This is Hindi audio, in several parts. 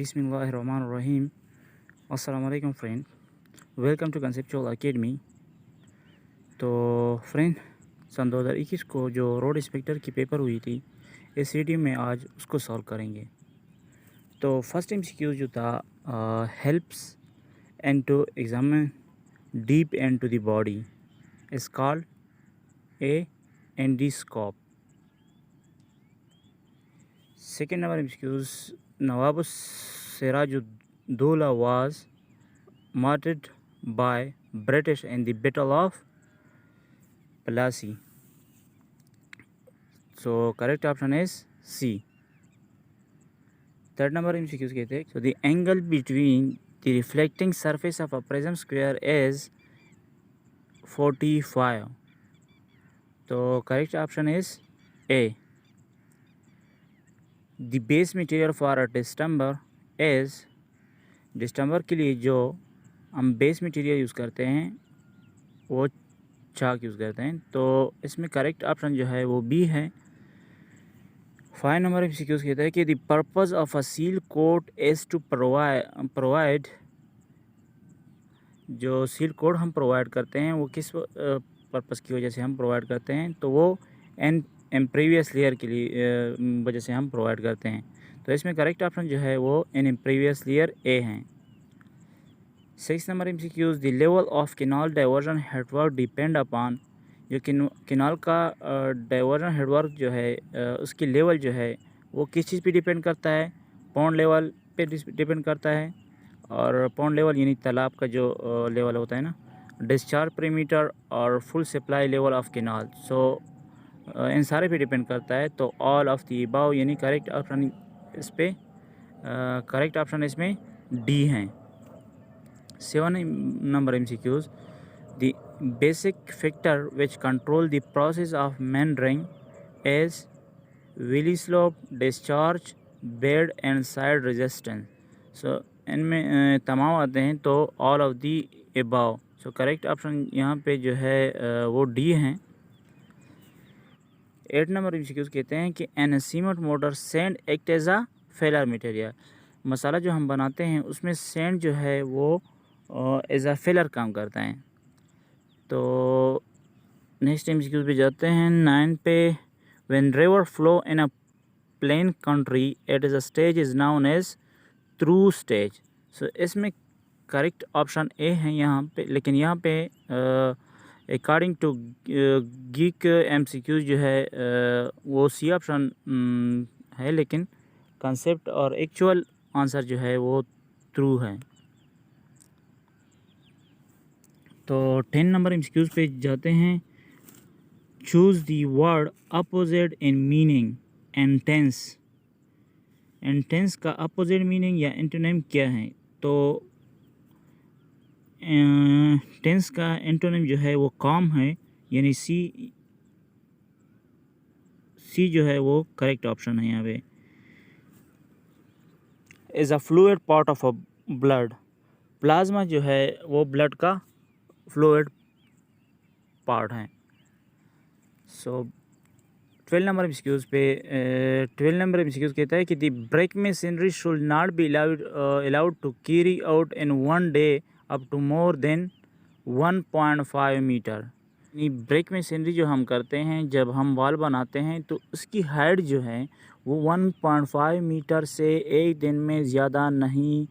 बिस्मिल्लाहिर्रहमानिर्रहीम। अस्सलाम वालेकुम friend, welcome to conceptual academy. तो फ्रेंड, सन 2021 को जो रोड इंस्पेक्टर की पेपर हुई थी, इस वीडियो में आज उसको सॉल्व करेंगे। तो फर्स्ट एमसीक्यू जो था, helps and to examine deep and to the body is called a endoscope. Second number MCQs, Nawab Sirajuddaulah was martyred by British in the Battle of Plassey. So correct option is C. Third number MCQs कहते हैं, so the angle between the reflecting surface of a prism square is 45. तो correct option is A. The base material for a distemper is, distemper के लिए जो हम बेस मटेरियल यूज़ करते हैं वो चाक यूज़ करते हैं। तो इसमें करेक्ट ऑप्शन जो है वो बी है। 5 नंबर एमसीक्यूज़ कहता है कि the purpose of a seal coat is to provide, जो सील कोड हम प्रोवाइड करते हैं वो किस पर्पज़ की वजह से हम प्रोवाइड करते हैं, तो वो एन प्रीवियस लेयर के लिए वजह से हम प्रोवाइड करते हैं। तो इसमें करेक्ट ऑप्शन जो है वो इन प्रीवियस लेयर ए हैं। 6 number MCQs, the level of canal diversion headwork depend upon, जो कैनाल का डाइवर्जन हेडवर्क जो है उसकी लेवल जो है वो किस चीज़ पे डिपेंड करता है? पॉन्ड लेवल पे डिपेंड करता है। और पॉन्ड लेवल यानी तालाब का जो लेवल होता है ना, डिस्चार्ज पेरीमीटर और full supply level of canal. So इन सारे पे डिपेंड करता है। तो ऑल ऑफ दी अबव यानी करेक्ट ऑप्शन इस पे करेक्ट ऑप्शन इसमें डी हैं। 7 नंबर MCQs, the basic factor which control the process of meandering is valley slope, discharge, bed and side resistance. So इनमें तमाम आते हैं, तो all of the above. So correct option यहाँ पे जो है वो डी हैं। 8 नंबर एमसीक्यूज़ कहते हैं कि an cement mortar sand act as a filler material. मसाला जो हम बनाते हैं उसमें सैंड जो है वो एज अ फेलर काम करता है। तो नेक्स्ट एमसीक्यूज़ पे जाते हैं 9 पे। When river flow in a plain country at is a stage is known as through stage. So इसमें करेक्ट ऑप्शन ए है यहाँ पे, लेकिन यहाँ पे अकॉर्डिंग टू गीक एमसीक्यूज़ जो है वो सी ऑप्शन है, लेकिन कंसेप्ट और एक्चुअल आंसर जो है वो थ्रू है। तो 10 नंबर एमसीक्यूज़ पे जाते हैं। Choose the word opposite in meaning intense. Intense का अपोजिट मीनिंग या एंटोनिम क्या है? तो टेंस का एंटोनिम जो है वो काम है, यानी सी जो है वो करेक्ट ऑप्शन है यहाँ पे। Is a fluid part of a blood. Plasma जो है वो ब्लड का फ्लूइड पार्ट है। सो 12 नंबर एमसीक्यूज़ पे 12 नंबर एमसीक्यूज़ कहता है कि the break machinery should not be allowed to carry out in one day up to more than 1.5 meter. यानी ब्रेक मशीनरी जो हम करते हैं जब हम वॉल बनाते हैं तो उसकी हाइट जो है वो 1.5 मीटर से एक दिन में ज़्यादा नहीं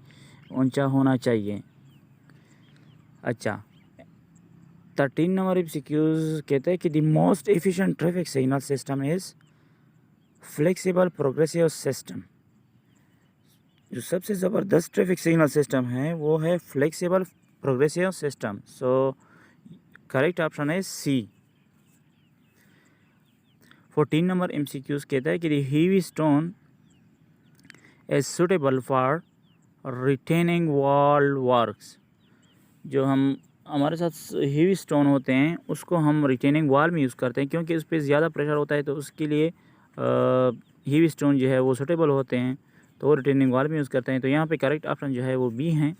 ऊंचा होना चाहिए। अच्छा, 13 नंबर एमसीक्यूज़ कहते हैं कि the most efficient traffic signal system is flexible progressive system. जो सबसे ज़बरदस्त ट्रैफिक सिग्नल सिस्टम है वो है फ्लेक्सिबल प्रोग्रेसिव सिस्टम। सो करेक्ट ऑप्शन है सी। 14 नंबर एमसीक्यूज़ कहता है कि the heavy stone is suitable for retaining wall works. जो हमारे साथ हेवी स्टोन होते हैं उसको हम रिटेनिंग वॉल में यूज़ करते हैं, क्योंकि उस पर ज़्यादा प्रेशर होता है, तो उसके लिए हेवी स्टोन जो है वो सुटेबल होते हैं, तो वो रिटेनिंग वॉल में यूज़ करते हैं। तो यहाँ पे करेक्ट ऑप्शन जो है वो बी हैं।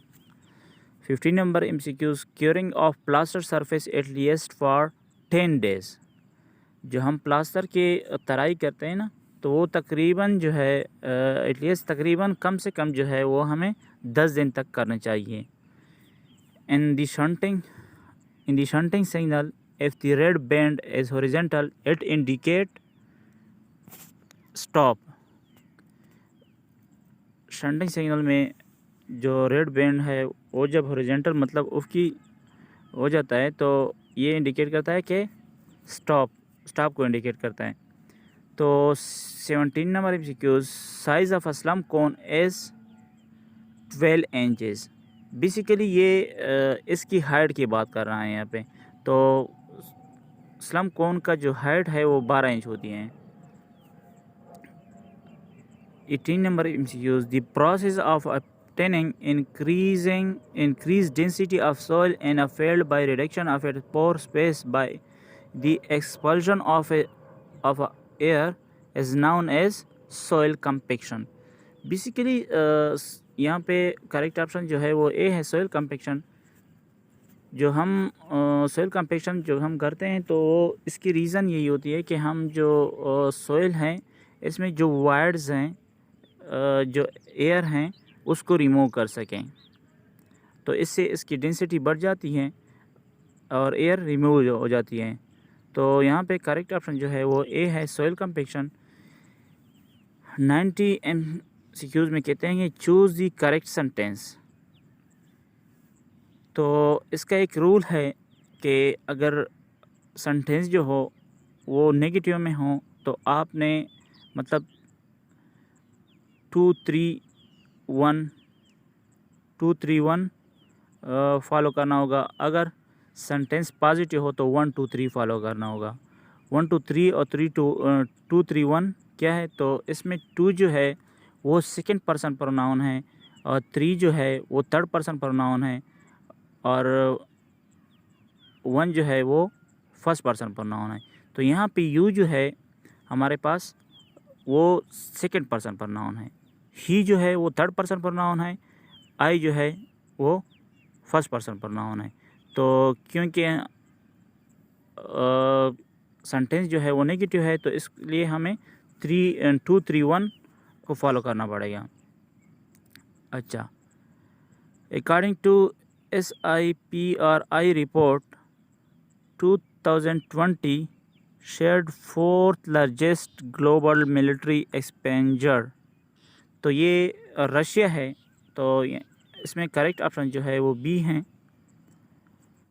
15 number MCQs, curing of plaster surface at least for 10 days. जो हम प्लास्टर के तराई करते हैं ना, तो वो तकरीबन जो है एटलीस्ट तकरीबन कम से कम जो है वो हमें 10 दिन तक करना चाहिए। In the shunting signal if the red band is horizontal it indicate stop। Shunting signal में जो रेड बैंड है वो जब हॉरिजॉन्टल मतलब उसकी हो जाता है तो ये इंडिकेट करता है कि स्टॉप को इंडिकेट करता है। तो 17 number MCQs, size of Aslam cone is 12 inches. Basically ये इसकी हाइट की बात कर रहा है यहाँ पे। तो स्लम कोन का जो हाइट है वो 12 इंच होती है। 18 number MCQs, the process of obtaining increased density of soil in a field by reduction of its pore space by the expulsion of air is known as soil compaction। Basically यहाँ पे करेक्ट ऑप्शन जो है वो ए है, सोइल कंपेक्शन। जो हम सोइल कंपेक्शन जो हम करते हैं तो इसकी रीज़न यही होती है कि हम जो सोइल हैं इसमें जो वायर्स हैं जो एयर हैं उसको रिमूव कर सकें। तो इससे इसकी डेंसिटी बढ़ जाती है और एयर रिमूव हो जाती है। तो यहाँ पे करेक्ट ऑप्शन जो है वो ए है, सोइल कंपेक्शन। 90 एमसीक्यूज में कहते हैं कि चूज़ द करेक्ट सेंटेंस। तो इसका एक रूल है कि अगर सेंटेंस जो हो वो नेगेटिव में हो तो आपने मतलब 2-3-1 फॉलो करना होगा। अगर सेंटेंस पॉजिटिव हो तो 1-2-3 फॉलो करना होगा। 1-2-3 और 2-3-1 क्या है, तो इसमें 2 जो है वो सेकंड पर्सन प्रोनाउन है और 3 जो है वो थर्ड पर्सन प्रोनाउन है और 1 जो है वो फर्स्ट पर्सन प्रोनाउन है। तो यहाँ पे यू जो है हमारे पास वो सेकंड पर्सन प्रोनाउन है, ही जो है वो थर्ड पर्सन प्रोनाउन है, आई जो है वो फर्स्ट पर्सन प्रोनाउन है। तो क्योंकि सेंटेंस जो है वो नेगेटिव है तो इसलिए हमें 2-3-1 को फॉलो करना पड़ेगा। अच्छा, according to SIPRI report 2020 shared 4th largest global military expenditure. तो ये रशिया है। तो इसमें करेक्ट ऑप्शन जो है वो बी हैं,